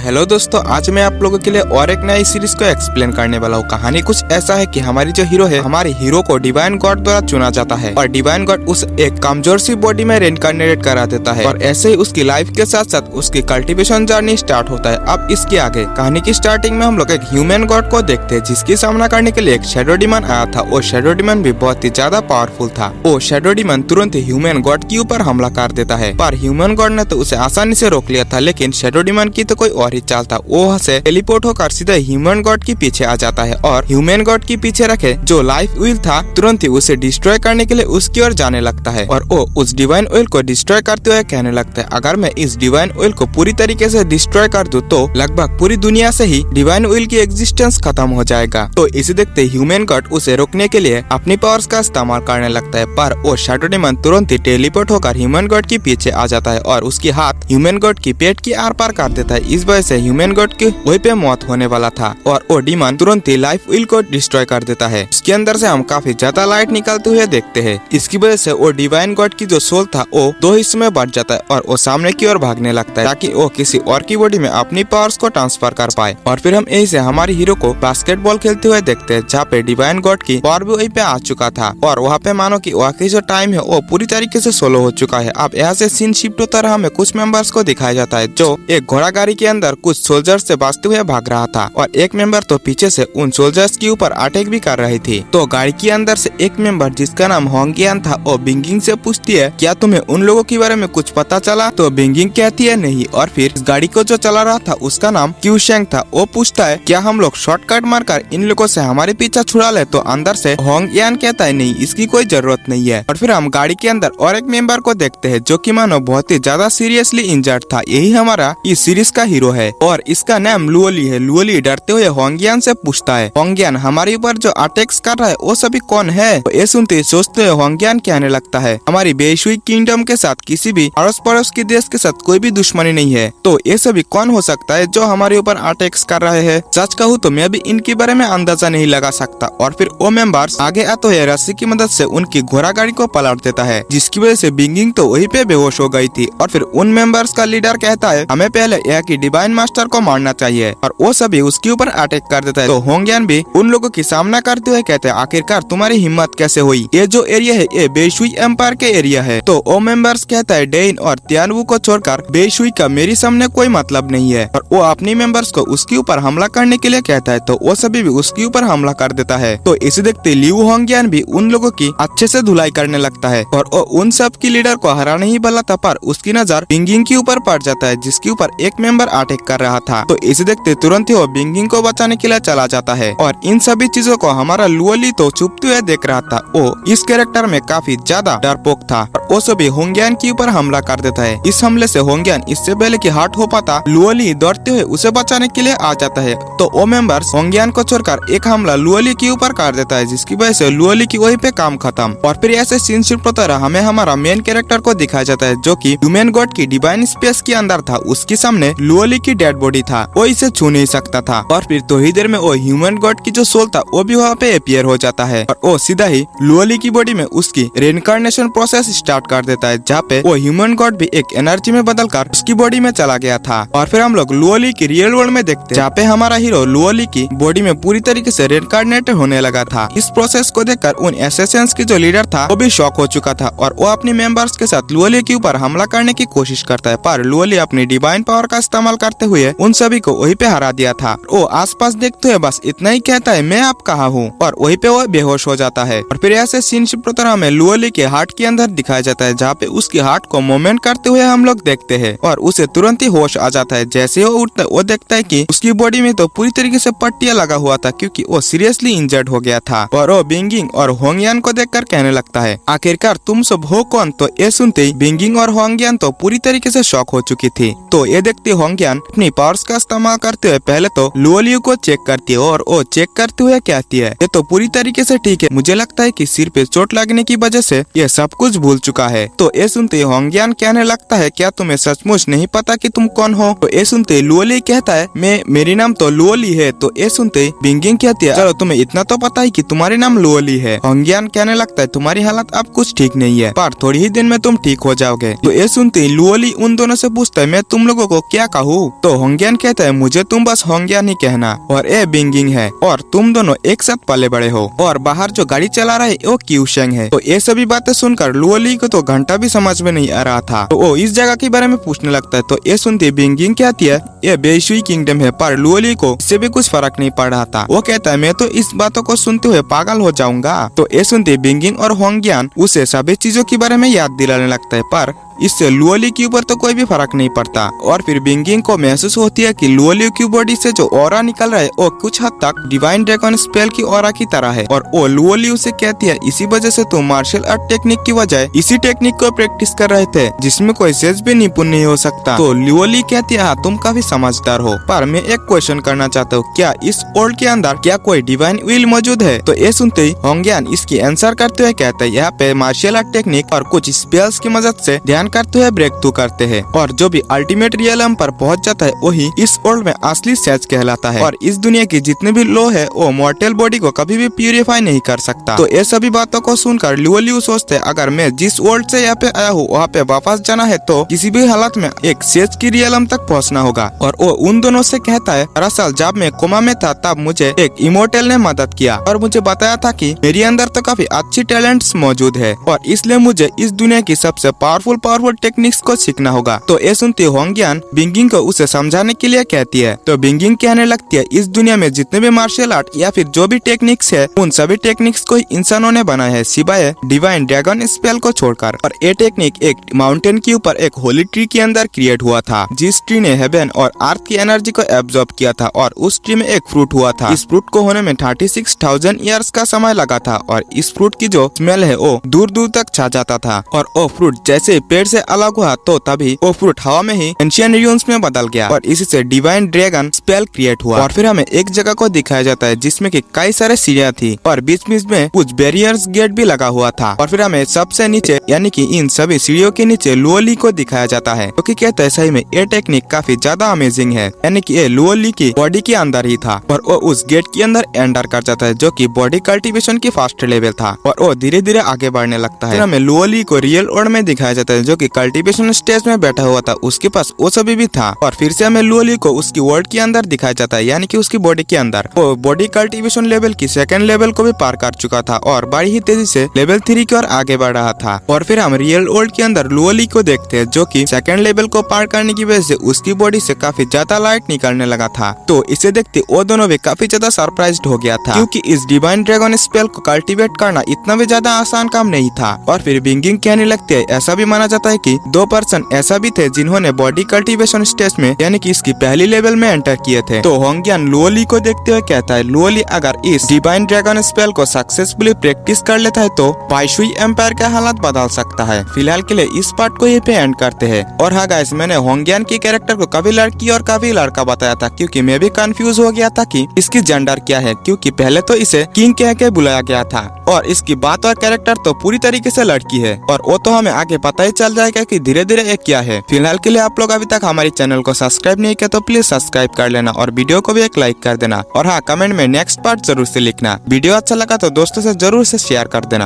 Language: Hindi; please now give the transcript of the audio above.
हेलो दोस्तों, आज मैं आप लोगों के लिए और एक नई सीरीज को एक्सप्लेन करने वाला हूँ। कहानी कुछ ऐसा है कि हमारी जो हीरो है, हमारे हीरो को डिवाइन गॉड द्वारा चुना जाता है और डिवाइन गॉड उस एक कमजोर सी बॉडी में रेनकार्नेट करा देता है और ऐसे ही उसकी लाइफ के साथ साथ उसकी कल्टीवेशन जर्नी स्टार्ट होता है। अब इसके आगे कहानी की स्टार्टिंग में हम लोग एक ह्यूमन गॉड को देखते हैं जिसकी सामना करने के लिए एक शैडो डिमन आया था और शैडो डिमन भी बहुत ही ज्यादा पावरफुल था। वो शैडो डिमन तुरंत ही ह्यूमन गॉड के ऊपर हमला कर देता है, पर ह्यूमन गॉड ने तो उसे आसानी से रोक लिया था। लेकिन शैडो डिमन की तो कोई और ही चाल था। वो से टेलीपोर्ट होकर सीधे ह्यूमन गॉड के पीछे आ जाता है और ह्यूमन गॉड के पीछे रखे जो लाइफ व्हील था तुरंत ही उसे डिस्ट्रॉय करने के लिए उसकी ओर जाने लगता है और वो उस डिवाइन ऑयल को डिस्ट्रॉय करते हुए कहने लगता है, अगर मैं इस डिवाइन ऑयल को पूरी तरीके से डिस्ट्रॉय कर दूं तो लगभग पूरी दुनिया से ही डिवाइन ऑयल की एग्जिस्टेंस खत्म हो जाएगा। तो इसे देखते ह्यूमन गॉड उसे रोकने के लिए अपनी पावर्स का इस्तेमाल करने लगता है, पर वो शैडो डिमन तुरंत ही टेलीपोर्ट होकर ह्यूमन गॉड के पीछे आ जाता है और उसकी हाथ ह्यूमन गॉड की पेट की आर पार कर देता है। इस वजह से ह्यूमन गॉड की वहीं पे मौत होने वाला था और वो डिमन तुरंत ही लाइफ व्हील को डिस्ट्रॉय कर देता है। इसके अंदर से हम काफी ज्यादा लाइट निकलते हुए देखते हैं। इसकी वजह से वो डिवाइन गॉड की जो सोल था वो दो हिस्सों में बढ़ जाता है और वो सामने की ओर भागने लगता है ताकि वो किसी और की बॉडी में अपनी पावर्स को ट्रांसफर कर पाए। और फिर हम यही से हमारे हीरो को बास्केटबॉल खेलते हुए देखते हैं जहाँ पे डिवाइन गॉड की पावर भी वहीं पे आ चुका था और वहाँ पे मानो कि वाकई जो टाइम है वो पूरी तरीके से सोलो हो चुका है। अब यहाँ से सीन शिफ्ट होता रहा, हमें कुछ मेंबर्स को दिखाया जाता है जो एक घोड़ा गाड़ी के अंदर कुछ सोल्जर्स से बचते हुए भाग रहा था और एक मेंबर तो पीछे से उन सोल्जर्स के ऊपर अटैक भी कर रही थी। तो गाड़ी के अंदर से एक मेंबर जिसका नाम होंगियान था वो बिंगिंग से पूछती है, क्या तुम्हें उन लोगों के बारे में कुछ पता चला? तो बिंगिंग कहती है नहीं। और फिर इस गाड़ी को जो चला रहा था उसका नाम क्यूशेंग था। वो पूछता है, क्या हम लोग शॉर्टकट मारकर इन लोगों से हमारे पीछा छुड़ा ले? तो अंदर से होंगियान कहता है नहीं, इसकी कोई जरूरत नहीं है। और फिर हम गाड़ी के अंदर और एक मेंबर को देखते हैं जो कि मानो बहुत ही ज्यादा सीरियसली इंजर्ड था। यही हमारा इस सीरीज का हीरो है और इसका नाम लुओली है। लुओली डरते हुए होंगियान से पूछता है, होंगियान हमारे ऊपर जो अटैक्स कर रहा है वो सभी कौन है? तो ये सुनते सोचते हुए होंगियान कहने लगता है, हमारी बेशुई किंगडम के साथ किसी भी अड़ोस पड़ोस के देश के साथ कोई भी दुश्मनी नहीं है। तो ये सभी कौन हो सकता है जो हमारे ऊपर अटैक्स कर रहे हैं? सच कहूँ तो मैं भी इनके बारे में अंदाजा नहीं लगा सकता। और फिर वो मेंबर्स आगे आते हुए रस्सी की मदद से उनकी घोड़ा गाड़ी को पलट देता है जिसकी वजह से बिंगिंग तो वहीं पे बेहोश हो गई थी। और फिर उन मेंबर्स का लीडर कहता है, हमें पहले यह की डिवाइन मास्टर को मारना चाहिए और वो सभी उसके ऊपर अटैक कर देता है। तो होंगियान भी उन लोगों की सामना करते हुए कहते हैं, आखिरकार तुम्हारी हिम्मत कैसे हुई? ये जो एरिया है ये बेशुई एम्पायर के एरिया है। तो वो मेंबर्स कहता है, डेइन और तियानवू को छोड़कर बेशुई का मेरे सामने कोई मतलब नहीं है। और वो अपनी मेंबर्स को उसके ऊपर हमला करने के लिए कहता है तो वो सभी भी उसके ऊपर हमला कर देता है। तो इसे देखते लिऊ होंगियान भी उन लोगों की अच्छे से धुलाई करने लगता है और वो उन सब की लीडर को हराने ही वाला था, पर उसकी नजर बिंगिंग के ऊपर पड़ जाता है जिसके ऊपर एक मेंबर अटैक कर रहा था। तो इसे देखते तुरंत ही वो बिंगिंग को बचाने के लिए चला जाता है और इन सभी चीजों को हमारा लुओली तो चुपते हुए देख रहा था। वो इस कैरेक्टर में काफी ज्यादा डरपोक था और वो सभी होंगियान के ऊपर हमला कर देता है। इस हमले से होंगियान इससे पहले कि हार्ट हो पाता, लुओली दौड़ते हुए उसे बचाने के लिए आ जाता है। तो वो मेंबर्स होंगियान को छोड़कर एक हमला लुओली के ऊपर कर देता है जिसकी वजह से लुओली की वहीं पे काम खत्म। और फिर ऐसे सीन शिफ्ट होता रहा, हमें हमारा मेन कैरेक्टर को दिखाया जाता है जो कि ह्यूमन गॉड की डिवाइन स्पेस के अंदर था। उसके सामने लुओली की डेड बॉडी था, वो इसे छू नहीं सकता था। और फिर थोड़ी देर में वो ह्यूमन गॉड की जो सोल था वो भी वहाँ पे अपीयर हो जाता है और वो सीधा ही लुओली की बॉडी में उसकी रेइनकार्नेशन प्रोसेस स्टार्ट कर देता है जहाँ पे वो ह्यूमन गॉड भी एक एनर्जी में बदलकर उसकी बॉडी में चला गया था। और फिर हम लोग लुओली की रियल वर्ल्ड में देखते हैं जहाँ पे हमारा हीरो लुओली की बॉडी में पूरी तरीके से रेइनकार्नेट होने लगा था। इस प्रोसेस को देखकर उन एसेसियंस की जो लीडर था वो भी शॉक हो चुका था और वो अपनी मेंबर्स के साथ लुओली के ऊपर हमला करने की कोशिश करता है, पर लुओली अपनी डिवाइन पावर का इस्तेमाल करते हुए उन सभी को वहीं पे हरा दिया था। वो आसपास देखते हुए बस इतना ही कहता है, मैं आप कहाँ हूँ, और वहीं पे वो बेहोश हो जाता है। और फिर ऐसे सीन शिफ्ट होता रहा, हमें लुओली के हार्ट के अंदर दिखाया जाता है जहाँ पे उसकी हार्ट को मूवमेंट करते हुए हम लोग देखते हैं और उसे तुरंत ही होश आ जाता है। जैसे वो उठता है वो देखता है कि उसकी बॉडी में तो पूरी तरीके से पट्टियां लगा हुआ था क्योंकि वो सीरियसली इंजर्ड हो गया था। और वो बिंगिंग और होंगियान को देखकर कहने लगता है, आखिरकार तुम सब हो कौन? तो ये सुनते ही बिंगिंग और होंगियान तो पूरी तरीके से शॉक हो चुकी थी। तो ये देखते होंगियान अपनी पावर्स का इस्तेमाल करते हुए पहले तो लुओली को चेक करती है और वो चेक करते हुए कहती है, ये तो पूरी तरीके से ठीक है, मुझे लगता है कि सिर पे चोट लगने की वजह से ये सब कुछ भूल चुका है। तो ये सुनते होंगियान कहने लगता है, क्या तुम्हें सचमुच नहीं पता कि तुम कौन हो? तो ये सुनते लुओली कहता है, मेरी नाम तो लुओली है। तो ये सुनते बिंगिंग कहती है, चलो तुम्हें इतना तो पता है कि तुम्हारे नाम लुओली है। होंगियान कहने लगता है, तुम्हारी हालत अब कुछ ठीक नहीं है, पर थोड़ी ही दिन में तुम ठीक हो जाओगे। तो ये सुनते लुओली उन दोनों से पूछता है, मैं तुम लोगों को क्या कहूँ? तो होंगियान कहता है मुझे तुम बस होंगियान ही कहना और ये बिंगिंग है और तुम दोनों एक साथ पले बड़े हो। और बाहर जो गाड़ी चला रहा है वो क्यूशेंग है। तो ये सभी बातें सुनकर लुओली को तो घंटा भी समझ में नहीं आ रहा था। तो वो इस जगह के बारे में पूछने लगता है। तो ये सुनते बिंगिंग कहती है ये बेशुई किंगडम है। पर लुओली को इससे भी कुछ फर्क नहीं पड़ रहा था। वो कहता है मैं तो इस बातों को सुनते हुए पागल हो जाऊंगा। तो ये सुनते बिंगिंग और होंगियान उसे सभी चीजों के बारे में याद दिलाने लगता है। पर इससे लुओली के ऊपर तो कोई भी फर्क नहीं पड़ता। और फिर बिंगिंग को महसूस होती है कि लुओली की बॉडी से जो ऑरा निकल रहा है वो कुछ हद तक डिवाइन ड्रैगन स्पेल की ऑरा की तरह है। और वो लुओली उसे कहती है इसी वजह से तुम मार्शल आर्ट टेक्निक की बजाय इसी टेक्निक को प्रैक्टिस कर रहे थे जिसमें कोई सेज भी निपुण नहीं हो सकता। तो लुओली कहती है हाँ तुम काफी समझदार हो। पर मैं एक क्वेश्चन करना चाहता हूँ, क्या इस वर्ल्ड के अंदर क्या कोई डिवाइन विल मौजूद है? तो ये सुनते ही होंगियान इसकी आंसर करते हुए कहते हैं यहाँ पे मार्शल आर्ट टेक्निक और कुछ स्पेल्स की मदद से ध्यान करते हुए ब्रेक थ्रू करते हैं और जो भी अल्टीमेट रियलम पर पहुंच जाता है वही इस वर्ल्ड में असली सेज कहलाता है। और इस दुनिया की जितने भी लो है वो मॉर्टल बॉडी को कभी भी प्यूरिफाई नहीं कर सकता। तो ये सभी बातों को सुनकर लुओली सोचते है अगर मैं जिस वर्ल्ड से यहाँ पे आया हूँ वहाँ पे वापस जाना है तो किसी भी हालत में एक सेज की रियलम तक पहुँचना होगा। और वो उन दोनों से कहता है दरअसल जब मैं कोमा में था तब मुझे एक इमोर्टल ने मदद किया और मुझे बताया था कि मेरे अंदर तो काफी अच्छी टैलेंट्स मौजूद है और इसलिए मुझे इस दुनिया की सबसे पावरफुल टेक्निक्स को सीखना होगा। तो ये सुनती होंगियान बिंगिंग को उसे समझाने के लिए कहती है। तो बिंगिंग कहने लगती है इस दुनिया में जितने भी मार्शल आर्ट या फिर जो भी टेक्निक्स है उन सभी टेक्निक्स को इंसानों ने बनाया है सिवाय डिवाइन ड्रैगन स्पेल को छोड़कर। और ये टेक्निक एक माउंटेन के ऊपर एक होली ट्री के अंदर क्रिएट हुआ था जिस ट्री ने हेवन और अर्थ की एनर्जी को एब्जॉर्ब किया था और उस ट्री में एक फ्रूट हुआ था। इस फ्रूट को होने में 36,000 ईयर्स का समय लगा था और इस फ्रूट की जो स्मेल है वो दूर दूर तक छा जाता था। और वो फ्रूट जैसे पेड़ से अलग हुआ तो तभी वो फ्रूट हवा में ही एंशिएंट र्यून्स में बदल गया और इसी से डिवाइन ड्रैगन स्पेल क्रिएट हुआ। और फिर हमें एक जगह को दिखाया जाता है जिसमें कि कई सारे सीढ़ियां थी और बीच बीच में कुछ बैरियर्स गेट भी लगा हुआ था। और फिर हमें सबसे नीचे यानी कि इन सभी सीढ़ियों के नीचे लुओली को दिखाया जाता है क्योंकि कहते हैं सही में ये टेक्निक काफी ज्यादा अमेजिंग है। यानी कि ये लुओली की बॉडी के अंदर ही था और वो उस गेट के अंदर एंटर कर जाता है जो कि बॉडी कल्टीवेशन की फर्स्ट लेवल था और वो धीरे धीरे आगे बढ़ने लगता है। फिर हमें लुओली को रियल वर्ल्ड में दिखाया जाता है जो कि कल्टीवेशन स्टेज में बैठा हुआ था, उसके पास वो सभी भी था। और फिर से हमें लुओली को उसकी वर्ल्ड के अंदर दिखाया जाता है यानी कि उसकी बॉडी के अंदर। वो बॉडी कल्टीवेशन लेवल की सेकंड लेवल को भी पार कर चुका था और बड़ी ही तेजी से लेवल 3 की ओर आगे बढ़ रहा था। और फिर हम रियल वर्ल्ड के अंदर लुओली को देखते हैं जो कि सेकंड लेवल को पार करने की वजह से उसकी बॉडी से काफी ज्यादा लाइट निकलने लगा था। तो इसे देखते वो दोनों भी काफी ज्यादा सरप्राइज्ड हो गया था क्योंकि इस डिवाइन ड्रैगन स्पेल को कल्टीवेट करना इतना भी ज्यादा आसान काम नहीं था। और फिर बिंगिंग कहने लगती है ऐसा भी माना जाता है कि 2 पर्सन ऐसा भी थे जिन्होंने बॉडी कल्टीवेशन स्टेज में यानी कि इसकी पहली लेवल में एंटर किए थे। तो होंगियान लुओली को देखते हुए कहता है लुओली अगर इस डिवाइन ड्रैगन स्पेल को सक्सेसफुली प्रैक्टिस कर लेता है तो बाइशुई एम्पायर का हालत बदल सकता है। फिलहाल के लिए इस पार्ट को यहीं पे एंड करते हैं। और हाँ गाइस, मैंने होंगियान की कैरेक्टर को कभी लड़की और कभी लड़का बताया था क्योंकि मैं भी कंफ्यूज हो गया था कि इसकी जेंडर क्या है क्योंकि पहले तो इसे किंग कह के बुलाया गया था और इसकी बात और कैरेक्टर तो पूरी तरीके से लड़की है और वो तो हमें आगे पता ही चल जाएगा कि धीरे धीरे ये क्या है। फिलहाल के लिए आप लोग अभी तक हमारे चैनल को सब्सक्राइब नहीं किया तो प्लीज सब्सक्राइब कर लेना और वीडियो को भी एक लाइक कर देना। और हाँ, कमेंट में नेक्स्ट पार्ट जरूर से लिखना। वीडियो अच्छा लगा तो दोस्तों से जरूर से शेयर कर देना।